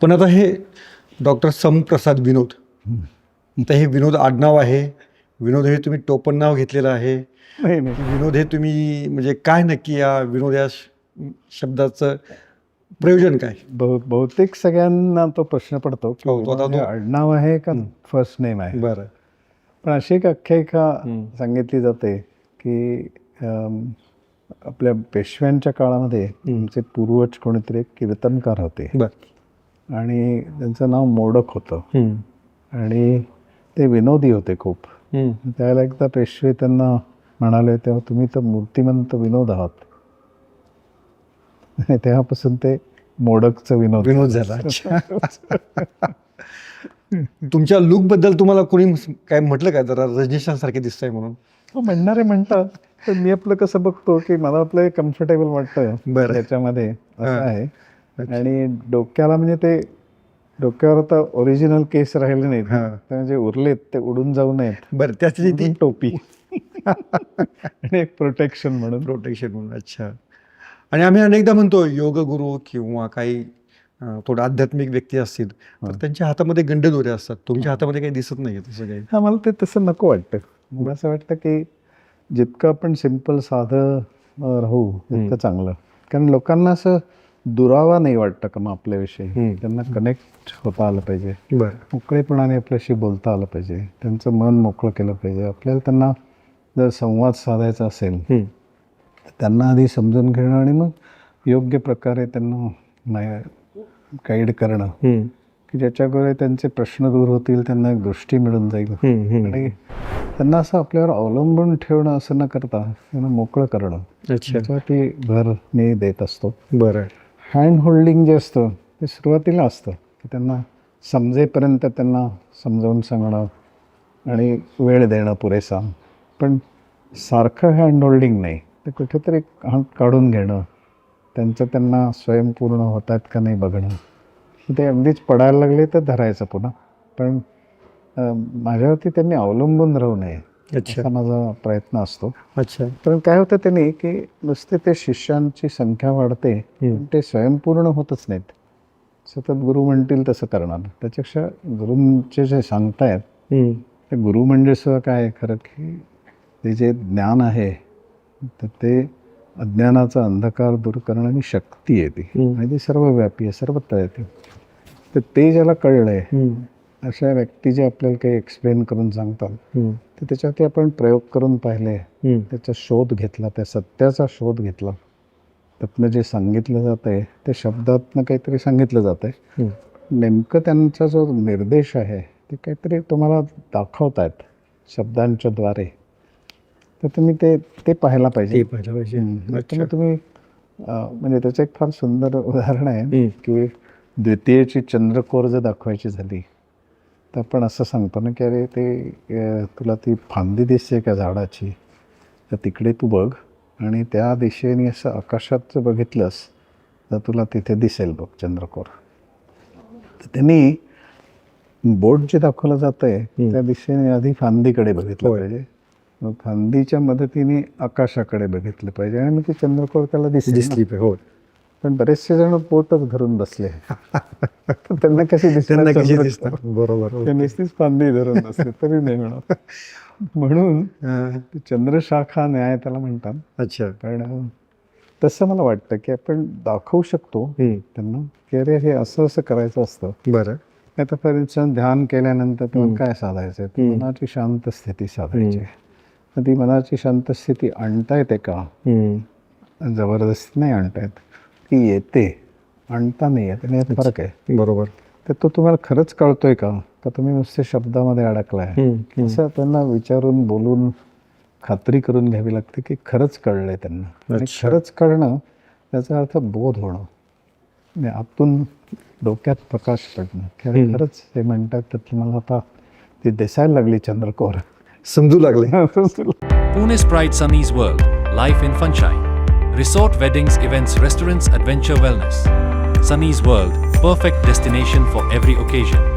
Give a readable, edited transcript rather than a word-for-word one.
पण आता हे डॉक्टर समप्रसाद विनोद, आता हे विनोद आडनाव आहे, विनोद हे तुम्ही टोपण नाव घेतलेलं आहे, नाही नाही विनोद हे तुम्ही म्हणजे काय नक्की या विनोद या शब्दाचं प्रयोजन काय? बहुतेक सगळ्यांना तो प्रश्न पडतो की हो, तो आता विनोद हे तो- आडनाव आहे का फर्स्ट नेम आहे. बरं. पण अशी एक आख्यायिका सांगितली जाते की आपल्या पेशव्यांच्या काळामध्ये तुमचे पूर्वज कोणीतरी एक कीर्तनकार होते बरं. आणि त्यांचं नाव मोडक होतं आणि ते विनोदी होते खूप. त्यावेळेला एकदा पेशवे त्यांना म्हणाले, तेव्हा तुम्ही तर मूर्तिमंत विनोद आहात. आणि तेव्हापासून ते मोडकचं विनोद झाला. अच्छा. तुमच्या लुक बद्दल तुम्हाला कोणी काय म्हटलं काय, जरा रजनीशांत दिसतंय म्हणून? म्हणणारे म्हणतात, पण मी आपलं कसं बघतो की मला आपलं कम्फर्टेबल वाटतं बरं. त्याच्यामध्ये असं आहे. आणि डोक्याला म्हणजे ते डोक्यावर आता ओरिजिनल केस राहिले नाहीत, ते म्हणजे उरलेत ते उडून जाऊ नयेत. बरं, त्याची ती टोपी आणि एक प्रोटेक्शन म्हणून. अच्छा. आणि आम्ही अनेकदा म्हणतो योगगुरू किंवा काही थोडं आध्यात्मिक व्यक्ती असतील तर त्यांच्या हातामध्ये गंडे असतात, तुमच्या हातामध्ये काही दिसत नाही तसं काही? हा, मला ते तसं नको वाटतं. मला असं वाटतं की जितकं आपण सिम्पल साधं राहू तितकं चांगलं. कारण लोकांना असं दुरावा नाही वाटतं का मग आपल्याविषयी. त्यांना कनेक्ट होता आलं पाहिजे, बरं, मोकळेपणाने आपल्याशी बोलता आलं पाहिजे, त्यांचं मन मोकळं केलं पाहिजे. आपल्याला त्यांना जर संवाद साधायचा असेल तर त्यांना आधी समजून घेणं आणि मग योग्य प्रकारे त्यांना गाईड करणं की ज्याच्याकडे त्यांचे प्रश्न दूर होतील, त्यांना एक दृष्टी मिळून जाईल. आणि त्यांना असं आपल्यावर अवलंबून ठेवणं असं न करता त्यांना मोकळं करणं, त्याच्यासाठी भर मी देत असतो. बरं. हँड होल्डिंग जे असतं ते सुरुवातीला असतं की त्यांना समजेपर्यंत त्यांना समजावून सांगणं आणि वेळ देणं पुरेसा. पण सारखं हँड होल्डिंग नाही, ते कुठेतरी काढून घेणं, त्यांचं त्यांना स्वयंपूर्ण होतात का नाही बघणं. ते अगदीच पडायला लागले तर धरायचं पुन्हा, पण माझ्यावरती त्यांनी अवलंबून राहू नये असा माझा प्रयत्न असतो. अच्छा. पण काय होतं त्यांनी की नुसते ते शिष्यांची संख्या वाढते पण ते स्वयंपूर्ण होतच नाहीत. सतत गुरु म्हणतील तसं करणार. त्याच्यापेक्षा गुरूंचे जे सांगतायत ते गुरु म्हणजे सुद्धा काय खरं की ते जे ज्ञान आहे तर ते अज्ञानाचा अंधकार दूर करणारी शक्ती आहे ती, आणि ती सर्वव्यापी आहे, सर्वत्र येते. तर ते ज्याला कळलं आहे अशा व्यक्ती जे आपल्याला काही एक्सप्लेन करून सांगतात तर त्याच्यावरती आपण प्रयोग करून पाहिले, त्याचा शोध घेतला, त्या सत्याचा शोध घेतला, त्यातनं जे सांगितलं जात आहे ते शब्दातनं काहीतरी सांगितलं जात आहे. नेमकं त्यांचा जो निर्देश आहे ते काहीतरी तुम्हाला दाखवतायत शब्दांच्या द्वारे, तर तुम्ही ते पाहायला पाहिजे. त्यामुळे तुम्ही म्हणजे त्याचं एक फार सुंदर उदाहरण आहे की द्वितीयेची चंद्रकोर जर दाखवायची झाली तर आपण असं सांगतो ना की अरे ते तुला ती फांदी दिसते का झाडाची, तर तिकडे तू बघ आणि त्या दिशेने असं आकाशात जर बघितलंस तर तुला तिथे दिसेल बघ चंद्रकोर. तर त्यांनी बोट जे दाखवलं जातं आहे त्या दिशेने आधी फांदीकडे बघितलं पाहिजे, मग फांदीच्या मदतीने आकाशाकडे बघितलं पाहिजे आणि मग ती चंद्रकोर त्याला दिसली पाहिजे. पण बरेचसे जण बोटच धरून बसले त्यांना कशी दिसणार? बरोबर. नुसतीच फांदी धरून बसले तरी नाही मिळणार. म्हणून चंद्रशाखा न्याय त्याला म्हणतात. अच्छा. पण तसं मला वाटतं की आपण दाखवू शकतो त्यांना की अरे हे असं असं करायचं असतं. बरं. आता फॉर इन्स्टन्स ध्यान केल्यानंतर तुम्हाला काय साधायचं, मनाची शांत स्थिती साधायची. ती मनाची शांत स्थिती आणता येते का? जबरदस्ती नाही आणता येत, ती येते, आणता नाही येत, आणि यात फरक आहे. बरोबर. तर तो तुम्हाला खरंच कळतोय का तुम्ही नुसते शब्दामध्ये अडकलाय? असं त्यांना विचारून बोलून खात्री करून घ्यावी लागते की खरंच कळलंय त्यांना. आणि खरंच कळणं याचा अर्थ बोध होणं, म्हणजे आतून डोक्यात प्रकाश पडणं की खरंच हे म्हणतात तर तुम्हाला आता ती दिसायला लागली चंद्रकोर, समजू लागले. Pune Pride Sunny's World, Life in Funshine. Resort, weddings, events, restaurants, adventure, wellness. Sunny's World, perfect destination for every occasion.